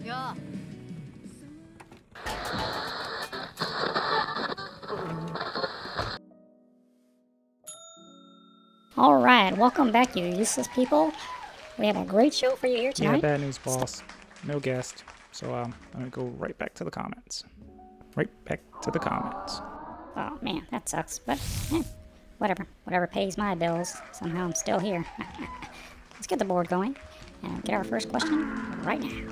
Yeah. Alright, welcome back, you useless people. We have a great show for you here tonight. Yeah, bad news, boss. No guest. So, I'm gonna go right back to the comments. Right back to the comments. Oh man, that sucks, but whatever. Whatever pays my bills. Somehow I'm still here. Let's get the board going and get our first question right now.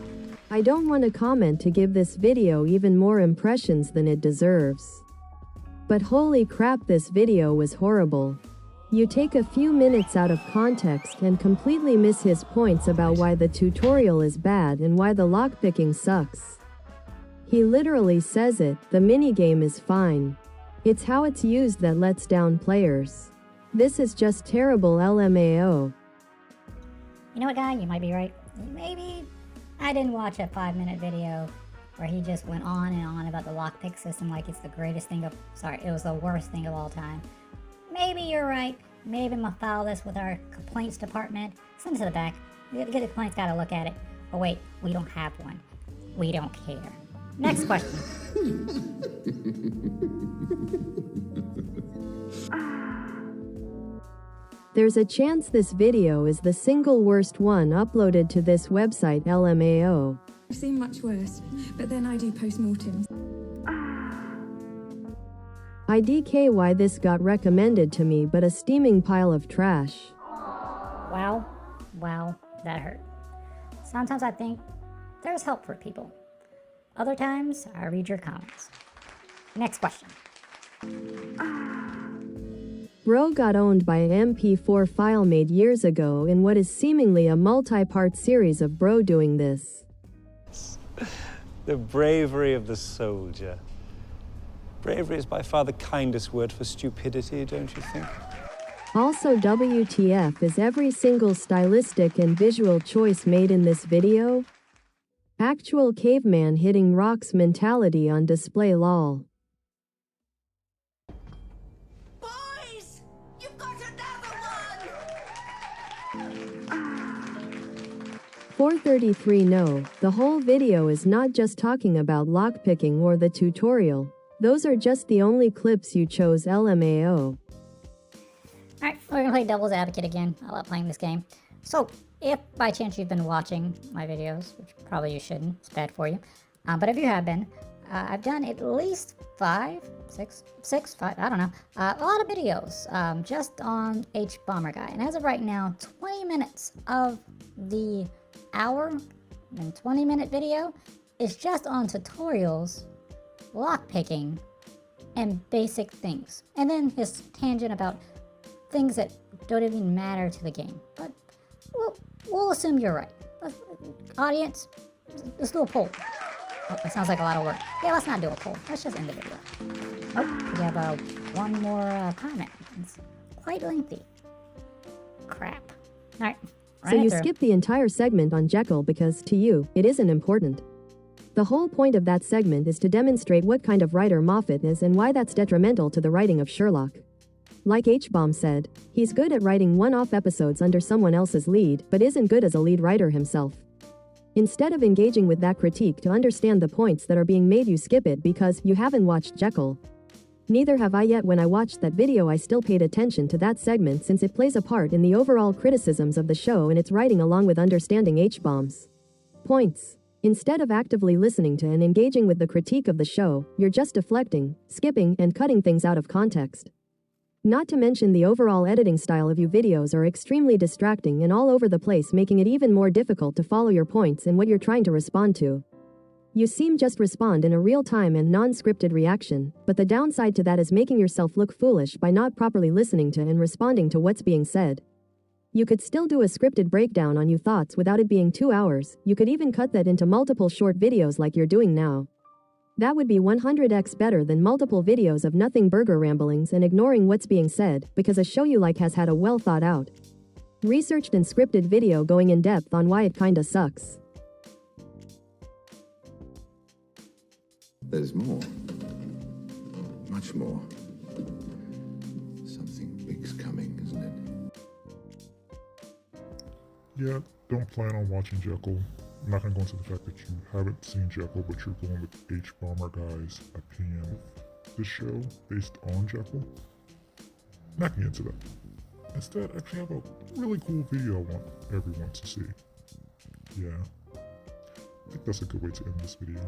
I don't want to comment to give this video even more impressions than it deserves. But holy crap, this video was horrible. You take a few minutes out of context and completely miss his points about why the tutorial is bad and why the lockpicking sucks. He literally says it, the minigame is fine. It's how it's used that lets down players. This is just terrible LMAO. You know what, guy? You might be right. Maybe I didn't watch a 5-minute video where he just went on and on about the lockpick system like it's the greatest thing of... Sorry, it was the worst thing of all time. Maybe you're right. Maybe I'm gonna file this with our complaints department. Send it to the back. The complaints gotta look at it. Oh wait, we don't have one. We don't care. Next question. There's a chance this video is the single worst one uploaded to this website LMAO. I've seen much worse, but then I do post-mortems. IDK why this got recommended to me, but a steaming pile of trash. Wow, that hurt. Sometimes I think there's help for people. Other times, I read your comments. Next question. Bro got owned by an MP4 file made years ago in what is seemingly a multi-part series of bro doing this. The bravery of the soldier. Bravery is by far the kindest word for stupidity, don't you think? Also, WTF is every single stylistic and visual choice made in this video? Actual caveman hitting rocks mentality on display lol. Boys! You've got another one! 433 No, the whole video is not just talking about lockpicking or the tutorial. Those are just the only clips you chose LMAO. Alright, we're gonna play devil's advocate again. I love playing this game. So, if by chance you've been watching my videos, which probably you shouldn't, it's bad for you. But if you have been, I've done at least 5, I don't know, a lot of videos just on HBomberguy. And as of right now, 20 minutes of the hour and 20-minute video is just on tutorials, lockpicking, and basic things. And then his tangent about things that don't even matter to the game. But we'll assume you're right. Audience, let's do a poll. Oh, that sounds like a lot of work. Yeah, let's not do a poll. Let's just end the video. Oh, we have one more comment. It's quite lengthy. Crap. Alright. So you skip the entire segment on Jekyll because, to you, it isn't important. The whole point of that segment is to demonstrate what kind of writer Moffat is and why that's detrimental to the writing of Sherlock. Like HBomb said, he's good at writing one-off episodes under someone else's lead, but isn't good as a lead writer himself. Instead of engaging with that critique to understand the points that are being made, you skip it because you haven't watched Jekyll. Neither have I yet. When I watched that video, I still paid attention to that segment since it plays a part in the overall criticisms of the show and its writing along with understanding HBomb's points. Instead of actively listening to and engaging with the critique of the show, you're just deflecting, skipping, and cutting things out of context. Not to mention the overall editing style of your videos are extremely distracting and all over the place, making it even more difficult to follow your points and what you're trying to respond to. You seem just respond in a real-time and non-scripted reaction, but the downside to that is making yourself look foolish by not properly listening to and responding to what's being said. You could still do a scripted breakdown on your thoughts without it being 2 hours. You could even cut that into multiple short videos like you're doing now. That would be 100x better than multiple videos of nothing burger ramblings and ignoring what's being said, because a show you like has had a well thought out, researched and scripted video going in depth on why it kinda sucks. There's more. Much more. Something big's coming, isn't it? Yeah, don't plan on watching Jekyll. I'm not gonna go into the fact that you haven't seen Jekyll, but you're going with HBomberguy's opinion of this show based on Jekyll. I'm not gonna get into that. Instead, I actually have a really cool video I want everyone to see. Yeah, I think that's a good way to end this video.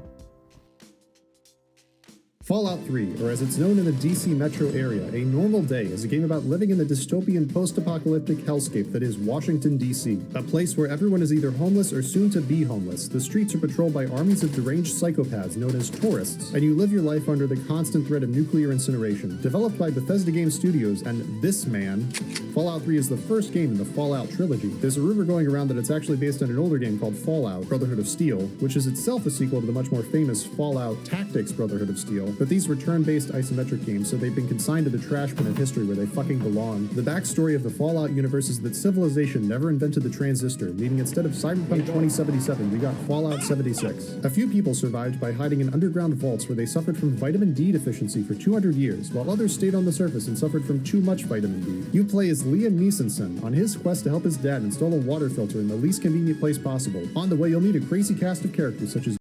Fallout 3, or as it's known in the DC metro area, A Normal Day is a game about living in the dystopian post-apocalyptic hellscape that is Washington, D.C., a place where everyone is either homeless or soon to be homeless. The streets are patrolled by armies of deranged psychopaths known as tourists, and you live your life under the constant threat of nuclear incineration. Developed by Bethesda Game Studios and This Man, Fallout 3 is the first game in the Fallout trilogy. There's a rumor going around that it's actually based on an older game called Fallout Brotherhood of Steel, which is itself a sequel to the much more famous Fallout Tactics Brotherhood of Steel. But these were turn-based isometric games, so they've been consigned to the trash bin of history where they fucking belong. The backstory of the Fallout universe is that civilization never invented the transistor, meaning instead of Cyberpunk 2077, we got Fallout 76. A few people survived by hiding in underground vaults where they suffered from vitamin D deficiency for 200 years, while others stayed on the surface and suffered from too much vitamin D. You play as Liam Neeson on his quest to help his dad install a water filter in the least convenient place possible. On the way, you'll meet a crazy cast of characters such as